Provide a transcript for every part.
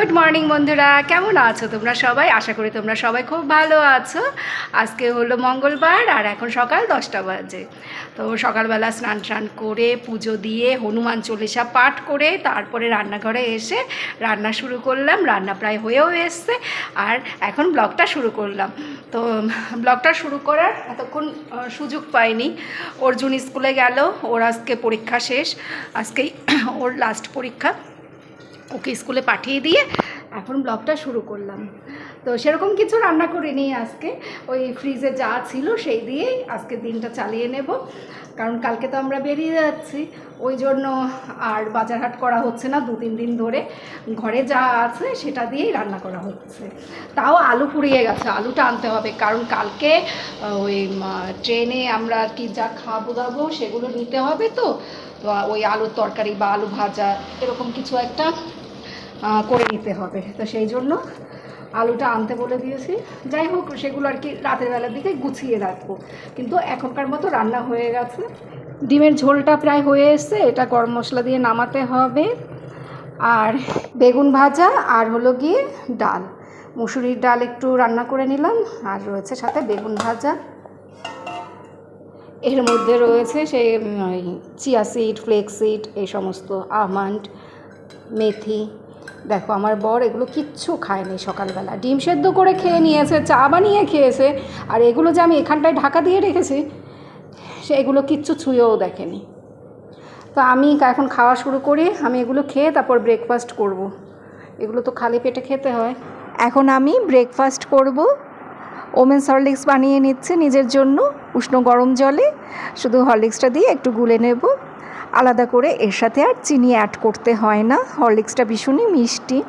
Good morning বন্ধুরা, কেমন আছো তোমরা সবাই? আশা করি তোমরা সবাই খুব ভালো আছো। আজকে হলো মঙ্গলবার আর এখন সকাল 10টা বাজে। তো সকালবেলা স্নান টান করে পুজো দিয়ে হনুমান চল্লিশা পাঠ করে তারপরে রান্নাঘরে এসে রান্না শুরু করলাম। রান্না প্রায় হয়েও এসছে আর এখন ব্লগটা শুরু করলাম। তো ব্লগটা শুরু করার এতক্ষণ সুযোগ পাইনি। অর্জুন স্কুলে গেল, ওর আজকে পরীক্ষা শেষ, আজকেই ওর লাস্ট পরীক্ষা। ওকে স্কুলে পাঠিয়ে দিয়ে এখন ব্লগটা শুরু করলাম। তো সেরকম কিছু রান্না করিনি আজকে, ওই ফ্রিজে যা ছিল সেই দিয়েই আজকে দিনটা চালিয়ে নেব। কারণ কালকে তো আমরা বেরিয়ে যাচ্ছি, ওই জন্য আর বাজার হাট করা হচ্ছে না। 2-3 দিন ধরে ঘরে যা আছে সেটা দিয়েই রান্না করা হচ্ছে। তাও আলু ফুরিয়ে গেছে, আলুটা আনতে হবে, কারণ কালকে ওই ট্রেনে আমরা কি যা খাবো দাবো সেগুলো নিতে হবে। তো ওই আলুর তরকারি বা আলু ভাজা এরকম কিছু একটা করে নিতে হবে। তো সেই জন্য আলুটা আনতে বলে দিয়েছি। যাই হোক, সেগুলো আর কি রাতের বেলার দিকে গুছিয়ে রাখবো। কিন্তু এখনকার মতো রান্না হয়ে গেছে। ডিমের ঝোলটা প্রায় হয়ে এসছে, এটা গরম মশলা দিয়ে নামাতে হবে। আর বেগুন ভাজা আর হলো গিয়ে ডাল, মুসুরির ডাল একটু রান্না করে নিলাম, আর রয়েছে সাথে বেগুন ভাজা। এর মধ্যে রয়েছে সেই চিয়া সিড, ফ্লেক্স সিড, এই সমস্ত আমন্ড, মেথি। দেখো আমার বর এগুলো কিচ্ছু খায়নি সকালবেলা, ডিম সেদ্ধ করে খেয়ে নিয়েছে, চা বানিয়ে খেয়েছে। আর এগুলো যে আমি এখানটায় ঢাকা দিয়ে রেখেছি সেগুলো কিচ্ছু ছুঁয়েও দেখেনি। তো আমি এখন খাওয়া শুরু করি। আমি এগুলো খেয়ে তারপর ব্রেকফাস্ট করব। এগুলো তো খালি পেটে খেতে হয়। এখন আমি ব্রেকফাস্ট করব। ওমেন্স হরলিক্স বানিয়ে নিচ্ছে নিজের জন্য উষ্ণ গরম জলে, শুধু হরলিক্সটা দিয়ে একটু গুলে নেব। আলাদা করে এর সাথে আর চিনি অ্যাড করতে হয় না। হরলিক্সটা ভীষণই মিষ্টি।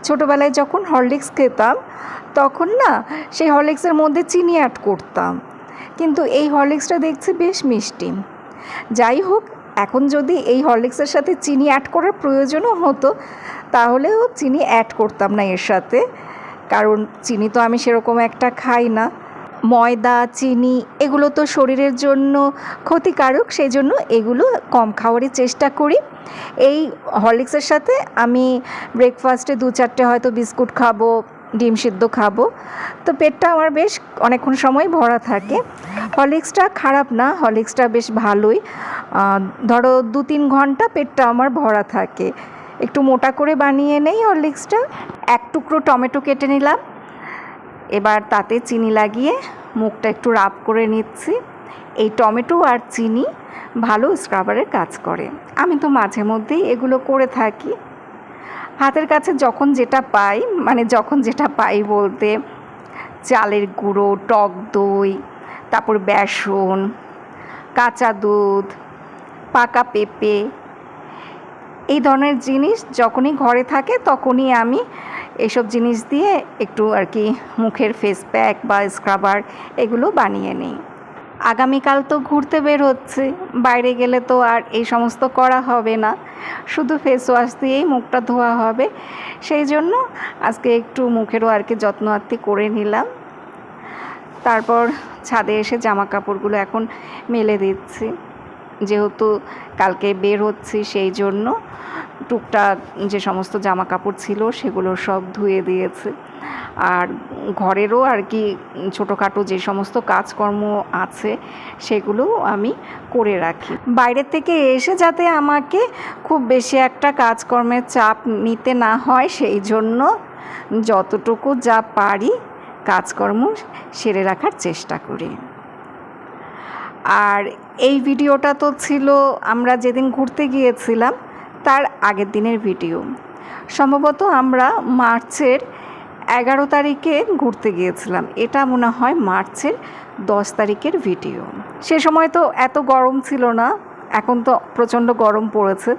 ছোটোবেলায় যখন হরলিক্স খেতাম তখন না সেই হরলিক্সের মধ্যে চিনি অ্যাড করতাম, কিন্তু এই হরলিক্সটা দেখছি বেশ মিষ্টি। যাই হোক, এখন যদি এই হরলিক্সের সাথে চিনি অ্যাড করার প্রয়োজনও হতো তাহলেও চিনি অ্যাড করতাম না এর সাথে, কারণ চিনি তো আমি সেরকম একটা খাই না। ময়দা, চিনি এগুলো তো শরীরের জন্য ক্ষতিকারক, সেই জন্য এগুলো কম খাওয়ারই চেষ্টা করি। এই হরলিক্সের সাথে আমি ব্রেকফাস্টে 2-4টে হয়তো বিস্কুট খাবো, ডিম সিদ্ধ খাবো। তো পেটটা আমার বেশ অনেকক্ষণ সময় ভরা থাকে। হরলিক্সটা খারাপ না, হরলিক্সটা বেশ ভালোই। ধরো 2-3 ঘন্টা পেটটা আমার ভরা থাকে। একটু মোটা করে বানিয়ে নেই হরলিক্সটা। 1 টুকরো টমেটো কেটে নিলাম, এবার তাতে চিনি লাগিয়ে মুখটা একটু রাব করে নিচ্ছি। এই টমেটো আর চিনি ভালো স্ক্রাবারের কাজ করে। আমি তো মাঝে মধ্যেই এগুলো করে থাকি। হাতের কাছে যখন যেটা পাই, মানে যখন যেটা পাই বলতে চালের গুঁড়ো, টক দই, তারপর বেসন, কাঁচা দুধ, পাকা পেঁপে, এই ধরনের জিনিস যখনই ঘরে থাকে তখনই আমি এসব জিনিস দিয়ে একটু আর কি মুখের ফেস প্যাক বা স্ক্রাবার এগুলো বানিয়ে নিই। আগামীকাল তো ঘুরতে বের হচ্ছে, বাইরে গেলে তো আর এই সমস্ত করা হবে না, শুধু ফেস ওয়াশ দিয়েই মুখটা ধোয়া হবে। সেই জন্য আজকে একটু মুখেরও আর কি যত্ন আত্তি করে নিলাম। তারপর ছাদে এসে জামা কাপড়গুলো এখন মেলে দিচ্ছি, যেহেতু কালকে বের হচ্ছি সেই জন্য টুকটাক যে সমস্ত জামা কাপড় ছিল সেগুলো সব ধুয়ে দিয়েছে। আর ঘরেরও আর কি ছোটোখাটো যে সমস্ত কাজকর্ম আছে সেগুলো আমি করে রাখি। বাইরে থেকে এসে যাতে আমাকে খুব বেশি একটা কাজকর্মের চাপ নিতে না হয় সেই জন্য যতটুকু যা পারি কাজকর্ম সেরে রাখার চেষ্টা করি। আর এই ভিডিওটা তো ছিল আমরা যেদিন ঘুরতে গিয়েছিলাম তার আগের দিনের ভিডিও। সম্ভবত আমরা মার্চের 11 তারিখে ঘুরতে গিয়েছিলাম, এটা মনে হয় মার্চের 10 তারিখের ভিডিও। সে সময় তো এত গরম ছিল না, এখন তো প্রচণ্ড গরম পড়েছে।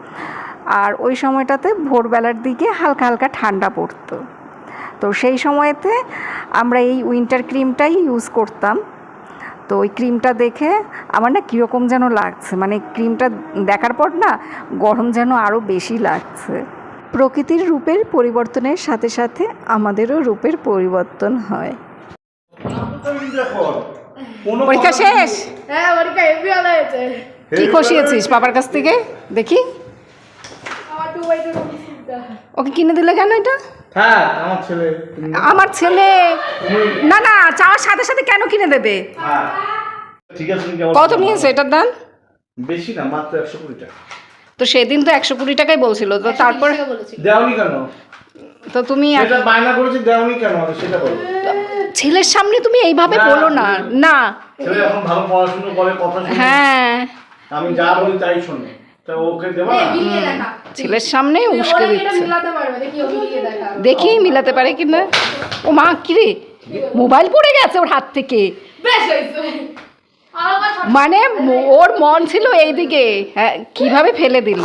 আর ওই সময়টাতে ভোরবেলার দিকে হালকা হালকা ঠান্ডা পড়তো। তো সেই সময়তে আমরা এই উইন্টার ক্রিমটাই ইউজ করতাম। তো ওই ক্রিমটা দেখে আমার না কীরকম যেন লাগছে, মানে ক্রিমটা দেখার পর না গরম যেন আরও বেশি লাগছে। প্রকৃতির রূপের পরিবর্তনের সাথে সাথে আমাদেরও রূপের পরিবর্তন হয়। পরীক্ষা শেষ? হ্যাঁ, পরীক্ষা হেভি ভালো হয়েছে। কি খসিয়েছিস বাবার কাছ থেকে দেখি? আমার 2/2 ওকে কিনে দিলে কেন এটা? হ্যাঁ আমার ছেলে না না চাওয়ার সাথে সাথে কেন কিনে দেবে? হ্যাঁ ঠিক আছে। কত নিয়েছে এটার দাম? বেশি না, মাত্র 120 টাকা। তো সেদিন তো 120 টাকাই বলছিল, তো তারপর দেওনি কেন? তো তুমি সেটা বায়না করেছি, দেওনি কেন সেটা বলো। ছেলের সামনে তুমি এইভাবে বলো না। না ছেলে এখন ভালো পড়াশোনা করে, কথা শুনে, হ্যাঁ আমি যা বলি তাই শোনে, তো ওকে দেবো না? ছেলের সামনে উস্কে দিচ্ছে। দেখি মিলাতে পারে কিনা। ও মা কি রে, মোবাইল পড়ে গেছে ওর হাত থেকে। মানে ওর মন ছিল এইদিকে, হ্যাঁ কিভাবে ফেলে দিল।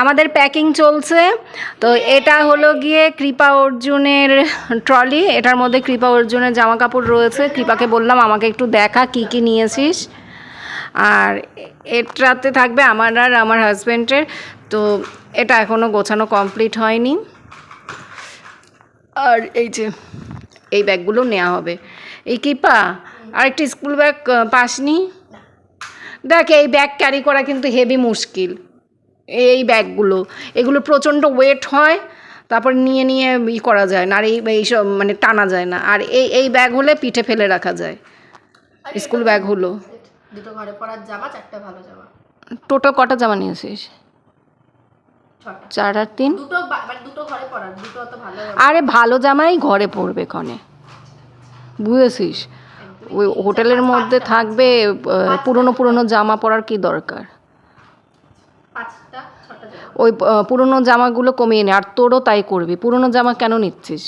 আমাদের প্যাকিং চলছে। তো এটা হলো গিয়ে কৃপা অর্জুনের ট্রলি। এটার মধ্যে কৃপা অর্জুনের জামা কাপড় রয়েছে। কৃপাকে বললাম আমাকে একটু দেখা কি কি নিয়েছিস। আর এটাতে থাকবে আমার আর আমার হাজব্যান্ডের। তো এটা এখনও গোছানো কমপ্লিট হয়নি। আর এই যে এই ব্যাগগুলো নেওয়া হবে। এই কৃপা আরেকটা স্কুল ব্যাগ পাসনি? দেখ এই ব্যাগ ক্যারি করা কিন্তু হেভি মুশকিল। এই ব্যাগগুলো এগুলো প্রচণ্ড ওয়েট হয়, তারপর নিয়ে নিয়ে করা যায় না, আর এইসব মানে টানা যায় না। আর এই ব্যাগ হলে পিঠে ফেলে রাখা যায়। স্কুল ব্যাগ হলো দুটো ঘরে পরার জামা, চারটা ভালো জামা। টোটাল কটা জামা নিয়েছিস? 4 আর 3। দুটো ঘরে পরার, দুটো তো ভালো। আরে ভালো জামাই ঘরে পরবে ক্ষণে, বুঝেছিস? ওই হোটেলের মধ্যে থাকবে পুরনো জামা পরার কি দরকার? 5টা 6টা জামা। ওই পুরনো জামাগুলো কমিয়ে নে। আর তোরও তাই করবি। পুরনো জামা কেন নিচ্ছিস?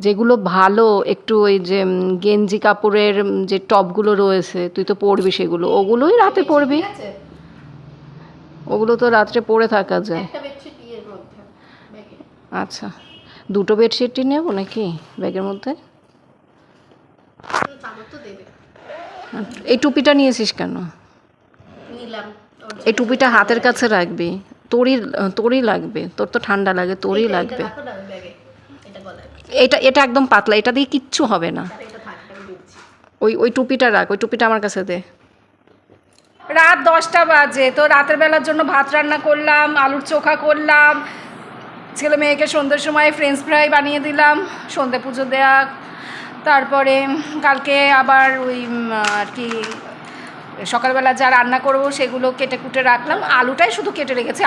যেগুলো ভালো একটু ওই যে গেঞ্জি কাপড়ের যে টপগুলো রয়েছে তুই তো পরবি সেগুলো, ওগুলোই রাতে পরবি। ওগুলো তো রাত্রে পরে থাকা যায়। একটা বেডশিট এর মধ্যে ব্যাগে। আচ্ছা দুটো বেডশিটই নেব নাকি ব্যাগের মধ্যে? চাদর তো দেবে। এই টুপিটা নিয়েছিস কেন? নিলাম। এই টুপিটা হাতের কাছে রাখবি। তোরই লাগবে, তোর তো ঠান্ডা লাগে, তোরই লাগবে। রাখো না ব্যাগে। এটা গলায়। এটা একদম পাতলা, এটা দিয়ে কিচ্ছু হবে না। এটা থাকবে, আমি দিচ্ছি। ওই টুপিটা রাখ, ওই টুপিটা আমার কাছে দে। রাত 10টা বাজে। তো রাতের বেলার জন্য ভাত রান্না করলাম, আলুর চোখা করলাম, ছেলে মেয়েকে সন্ধ্যের সময় ফ্রেঞ্চ ফ্রাই বানিয়ে দিলাম, সন্ধ্যে পুজো দেয়া। তারপরে কালকে আবার ওই আর কি সকালবেলা যা রান্না করবো সেগুলো কেটে কুটে রাখলাম। আলুটাই শুধু কেটে রেখেছি,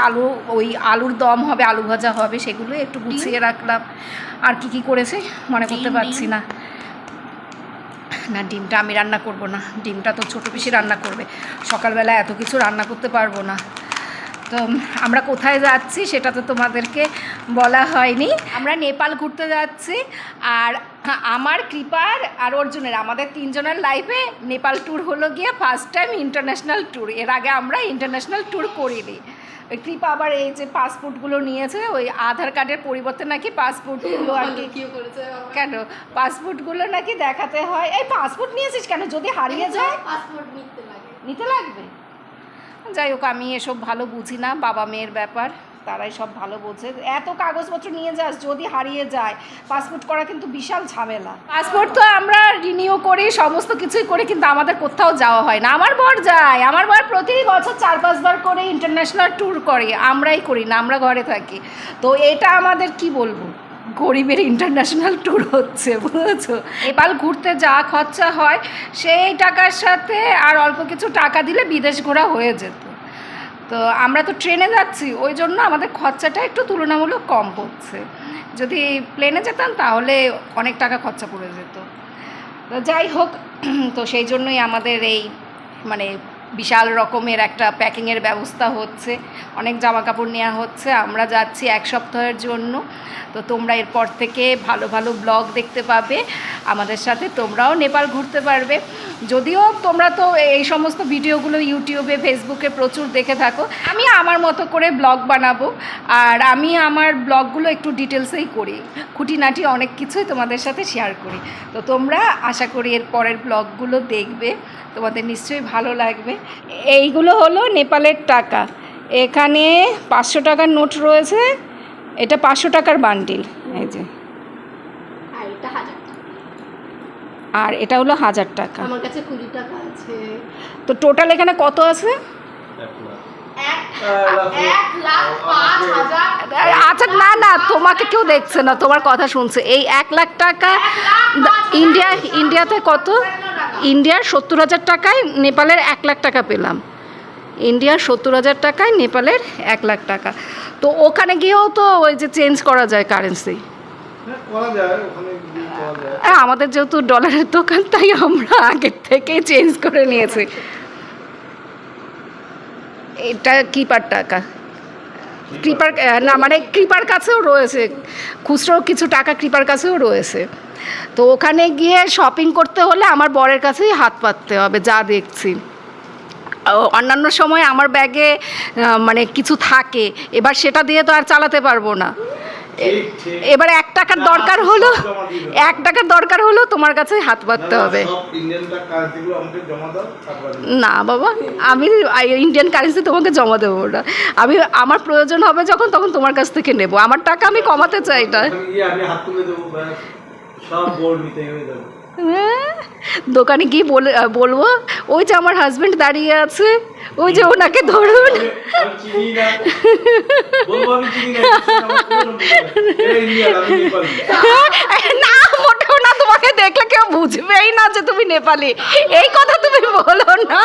ওই আলুর দম হবে, আলু ভাজা হবে, সেগুলো একটু গুছিয়ে রাখলাম। আর কি করেছে মনে করতে পারছি না। না ডিমটা আমি রান্না করব না, ডিমটা তো ছোটো পিসি রান্না করবে। সকালবেলা এত কিছু রান্না করতে পারবো না। তো আমরা কোথায় যাচ্ছি সেটা তো তোমাদেরকে বলা হয়নি। আমরা নেপাল ঘুরতে যাচ্ছি। আর আমার কৃপার আর অর্জুনের, আমাদের 3 জনের লাইফে নেপাল ট্যুর হলো গিয়ে ফার্স্ট টাইম ইন্টারন্যাশনাল ট্যুর। এর আগে আমরা ইন্টারন্যাশনাল ট্যুর করিনি। কৃপা আবার এই যে পাসপোর্টগুলো নিয়েছে, ওই আধার কার্ডের পরিবর্তে নাকি পাসপোর্টগুলো আর কি কেন পাসপোর্টগুলো নাকি দেখাতে হয়। এই পাসপোর্ট নিয়েছিস কেন? যদি হারিয়ে যায় পাসপোর্ট নিতে লাগবে। যাই হোক আমি এসব ভালো বুঝি না, বাবা মেয়ের ব্যাপার, তারাই সব ভালো বোঝে। এত কাগজপত্র নিয়ে যাস, যদি হারিয়ে যায় পাসপোর্ট করা কিন্তু বিশাল ঝামেলা। পাসপোর্ট তো আমরা রিনিউ করি, সমস্ত কিছুই করি, কিন্তু আমাদের কোথাও যাওয়া হয় না। আমার বর যায়, আমার বর প্রতি বছর 4-5 বার করে ইন্টারন্যাশনাল ট্যুর করে, আমরাই করি না, আমরা ঘরে থাকি। তো এটা আমাদের কি বলবো, গরিবের ইন্টারন্যাশনাল ট্যুর হচ্ছে, বুঝেছো? নেপাল ঘুরতে যা খরচা হয় সেই টাকার সাথে আর অল্প কিছু টাকা দিলে বিদেশ ঘোরা হয়ে যেত। তো আমরা তো ট্রেনে যাচ্ছি, ওই জন্য আমাদের খরচাটা একটু তুলনামূলক কম পড়ছে। যদি প্লেনে যেতাম তাহলে অনেক টাকা খরচা পড়ে যেত। তো যাই হোক, তো সেই জন্যই আমাদের এই মানে বিশাল রকমের একটা প্যাকিংয়ের ব্যবস্থা হচ্ছে, অনেক জামা কাপড় নেওয়া হচ্ছে। আমরা যাচ্ছি 1 সপ্তাহের জন্য। তো তোমরা এরপর থেকে ভালো ভালো ব্লগ দেখতে পাবে আমাদের সাথে, তোমরাও নেপাল ঘুরতে পারবে। যদিও তোমরা তো এই সমস্ত ভিডিওগুলো ইউটিউবে ফেসবুকে প্রচুর দেখে থাকো, আমি আমার মতো করে ব্লগ বানাবো। আর আমি আমার ব্লগগুলো একটু ডিটেলসেই করি, খুঁটিনাটি অনেক কিছুই তোমাদের সাথে শেয়ার করি। তো তোমরা আশা করি এর পরের ব্লগগুলো দেখবে, তোমাদের নিশ্চয়ই ভালো লাগবে। এইগুলো হলো নেপালের টাকা। এখানে 500 টাকার নোট রয়েছে, এটা 500 টাকার বান্ডিল, এই যে। আর এটা 1000 টাকা। আর এটা হলো 1000 টাকা। আমার কাছে 20 টাকা আছে। তো টোটাল এখানে কত আছে? 1,05,000 আচ্ছা না না, তোমাকে কেউ দেখছে না, তোমার কথা শুনছে। এই 1 লাখ টাকা ইন্ডিয়াতে কত? ইন্ডিয়ার 70,000 টাকায় নেপালের 1 লাখ টাকা পেলাম। ইন্ডিয়ার 70,000 টাকায় নেপালের 1 লাখ টাকা। তো ওখানে গিয়েও তো ওই যে চেঞ্জ করা যায় কারেন্সি। করা যায়, ওখানে গিয়ে করা যায়। আমাদের যেহেতু ডলারের দোকান, তাই আমরা আগের থেকেই চেঞ্জ করে নিয়েছি। এটা কৃপার টাকা, কৃপার না মানে কৃপার কাছেও রয়েছে, খুচরো কিছু টাকা কৃপার কাছেও রয়েছে। তো ওখানে গিয়ে শপিং করতে হলে আমার বরের কাছেই হাত পাততে হবে, যা দেখছি। অন্যান্য সময় আমার ব্যাগে মানে কিছু থাকে, এবার সেটা দিয়ে তো আর চালাতে পারবো না। এবার 1 টাকার দরকার হলো, 1 টাকার দরকার হলো তোমার কাছে হাত পাততে হবে। না বাবা, আমি ইন্ডিয়ান কারেন্সি তোমাকে জমা দেবো না। আমি আমার প্রয়োজন হবে যখন, তখন তোমার কাছ থেকে নেব। আমার টাকা আমি কমাতে চাই না। দোকানে গিয়ে বলবো ওই যে আমার হাজবেন্ড দাঁড়িয়ে আছে, ওই যে ওনাকে ধরুন। না মোটেও না, তোমাকে দেখলে কেউ বুঝবেই না যে তুমি নেপালি। এই কথা তুমি বলো না।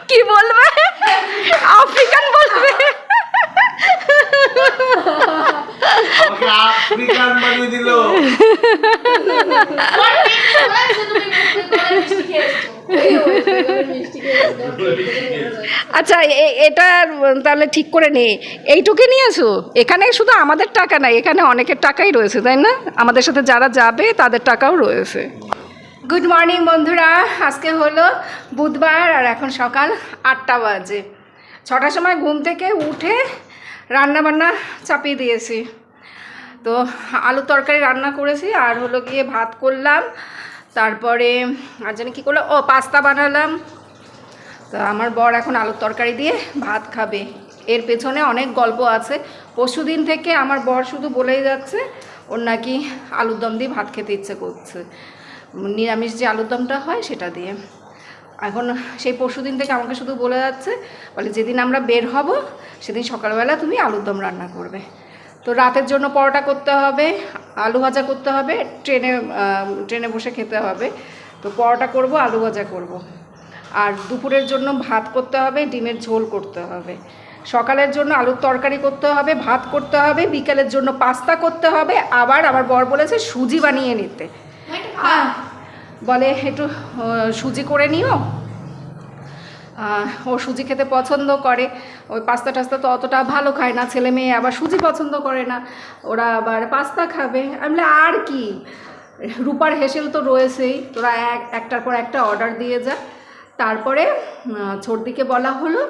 কি বলবে? আফ্রিকান বলবে। আফ্রিকান বানিয়ে দিল। আচ্ছা এটা তাহলে ঠিক করে নে। এইটুকু নিয়েছো? এখানে শুধু আমাদের টাকা নাই, এখানে অনেকের টাকাই রয়েছে, তাই না? আমাদের সাথে যারা যাবে তাদের টাকাও রয়েছে। গুড মর্নিং বন্ধুরা, আজকে হলো বুধবার আর এখন সকাল 8টা বাজে। 6টার সময় ঘুম থেকে উঠে রান্না বান্না চাপিয়ে দিয়েছি। তো আলু তরকারি রান্না করেছি, আর হলো গিয়ে ভাত করলাম, তারপরে আর জানি কী করলাম, পাস্তা বানালাম। তো আমার বর এখন আলুর তরকারি দিয়ে ভাত খাবে। এর পেছনে অনেক গল্প আছে। পরশুদিন থেকে আমার বর শুধু বলেই যাচ্ছে ওর নাকি আলুর দম দিয়ে ভাত খেতে ইচ্ছে করছে, নিরামিষ যে আলুর দমটা হয় সেটা দিয়ে। এখন সেই পরশুদিন থেকে আমাকে শুধু বলে যাচ্ছে, বলে যেদিন আমরা বের হব সেদিন সকালবেলা তুমি আলুর দম রান্না করবে। তো রাতের জন্য পরোটা করতে হবে, আলু ভাজা করতে হবে, ট্রেনে বসে খেতে হবে। তো পরোটা করব, আলু ভাজা করব। আর দুপুরের জন্য ভাত করতে হবে, ডিমের ঝোল করতে হবে। সকালের জন্য আলুর তরকারি করতে হবে, ভাত করতে হবে। বিকেলের জন্য পাস্তা করতে হবে। আবার আমার বর বলেছে সুজি বানিয়ে নিতে। বলে একটু সুজি করে নিও। ও সুজি খেতে পছন্দ করে। ওই পাস্তা টাস্তা তো অতটা ভালো খায় না, ছেলে মেয়ে আবার সুজি পছন্দ করে না, ওরা আবার পাস্তা খাবে। আমি বলি আর কি, রূপার হেসেল তো রয়েছেই, তোরা একটার পর একটা অর্ডার দিয়ে যা। তারপরে ছোটদিকে বলা হলো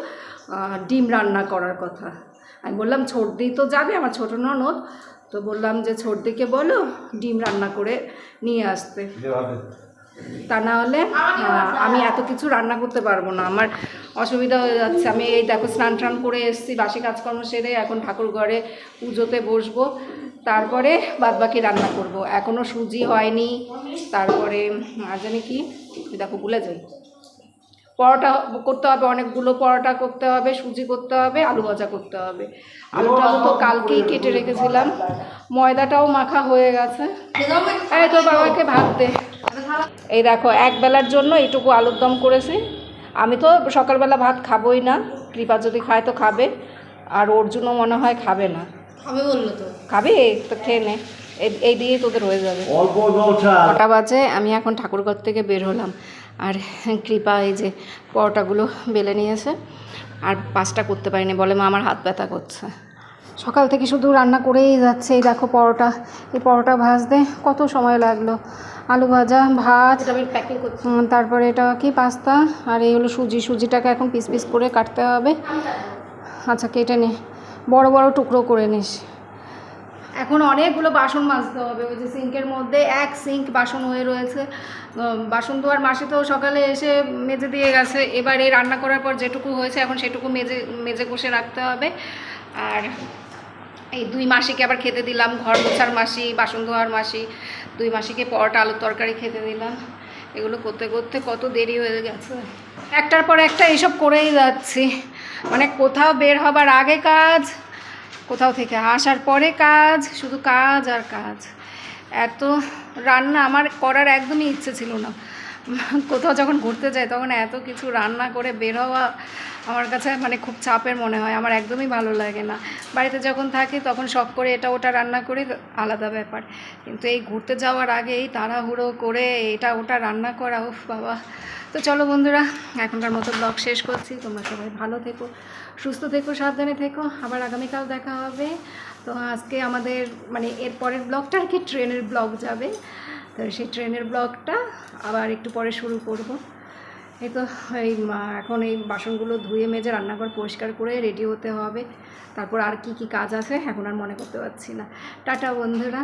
ডিম রান্না করার কথা। আমি বললাম ছোটদি তো যাবে, আমার ছোটো ননদ, তো বললাম যে ছোটদিকে বলো ডিম রান্না করে নিয়ে আসতে, তা না হলে আমি এত কিছু রান্না করতে পারবো না, আমার অসুবিধা হয়ে যাচ্ছে। আমি এই দেখো স্নান টান করে এসেছি, বাসি কাজকর্ম সেরে এখন ঠাকুর ঘরে পুজোতে বসবো, তারপরে বাদবাকি রান্না করব। এখনও সুজি হয়নি। তারপরে আর জানি কি দেখো ভুলে যাই, পরোটা করতে হবে, অনেকগুলো পরোটা করতে হবে, সুজি করতে হবে, আলু ভাজা করতে হবে। আলুটা তো কালকেই কেটে রেখেছিলাম, ময়দাটাও মাখা হয়ে গেছে। এই তো বাবাকে ভাত দে। এই দেখো একবেলার জন্য এইটুকু আলুর দম করেছি। আমি তো সকালবেলা ভাত খাবোই না, কৃপা যদি খায় তো খাবে, আর ওর জন্য মনে হয় খাবে না। খাবে বললো তো। খাবে তো খেয়ে নে, এই দিয়েই তোদের হয়ে যাবে। 9টা বাজে, আমি এখন ঠাকুরঘর থেকে বের হলাম, আর কৃপা এই যে পরোটাগুলো বেলে নিয়েছে, আর 5টা করতে পারিনি, বলে মা আমার হাত ব্যথা করছে। সকাল থেকে শুধু রান্না করেই যাচ্ছে। এই দেখো পরোটা, এই পরোটা ভাজতে কত সময় লাগলো। আলু ভাজা, ভাত, প্যাকিং করছি, তারপরে এটা কি পাস্তা, আর এই হলো সুজিটাকে এখন পিস পিস করে কাটতে হবে। আচ্ছা কেটে নে, বড় বড় টুকরো করে নিস। এখন অনেকগুলো বাসন মাজতে হবে। ওই যে সিঙ্কের মধ্যে এক সিঙ্ক বাসন হয়ে রয়েছে, বাসন ধোয়ার মাসে তো সকালে এসে মেজে দিয়ে গেছে। এবার এই রান্না করার পর যেটুকু হয়েছে এখন সেটুকু মেজে কষে রাখতে হবে। আর এই 2 মাসিকে আবার খেতে দিলাম, ঘর মোছার মাসি, বাসন ধোয়ার মাসি, 2 মাসিকে পরোটা আলুর তরকারি খেতে দিলাম। এগুলো করতে করতে কত দেরি হয়ে গেছে। একটার পর একটা এইসব করেই যাচ্ছি, মানে কোথাও বের হবার আগে কাজ, কোথাও থেকে আসার পরে কাজ, শুধু কাজ আর কাজ। এত রান্না আমার করার একদমই ইচ্ছে ছিল না। কোথাও যখন ঘুরতে যাই তখন এত কিছু রান্না করে বের হওয়া আমার কাছে মানে খুব চাপের মনে হয়, আমার একদমই ভালো লাগে না। বাড়িতে যখন থাকি তখন শখ করে এটা ওটা রান্না করি, আলাদা ব্যাপার। কিন্তু এই ঘুরতে যাওয়ার আগে এই তাড়াহুড়ো করে এটা ওটা রান্না করা, উফ বাবা। তো চলো বন্ধুরা, এখনকার মতো ব্লগ শেষ করছি। তোমরা সবাই ভালো থেকো, সুস্থ থেকো, সাবধানে থেকো। আবার আগামীকাল দেখা হবে। তো আজকে আমাদের মানে এর পরের ব্লগটা আর কি ট্রেনের ব্লগ যাবে, তো সেই ট্রেনের ব্লগটা আবার একটু পরে শুরু করব। এই তো এই এখন এই বাসনগুলো ধুয়ে মেজে রান্নাঘর পরিষ্কার করে রেডি হতে হবে। তারপর আর কি কি কাজ আছে এখন আর মনে করতে পারছি না। টাটা বন্ধুরা।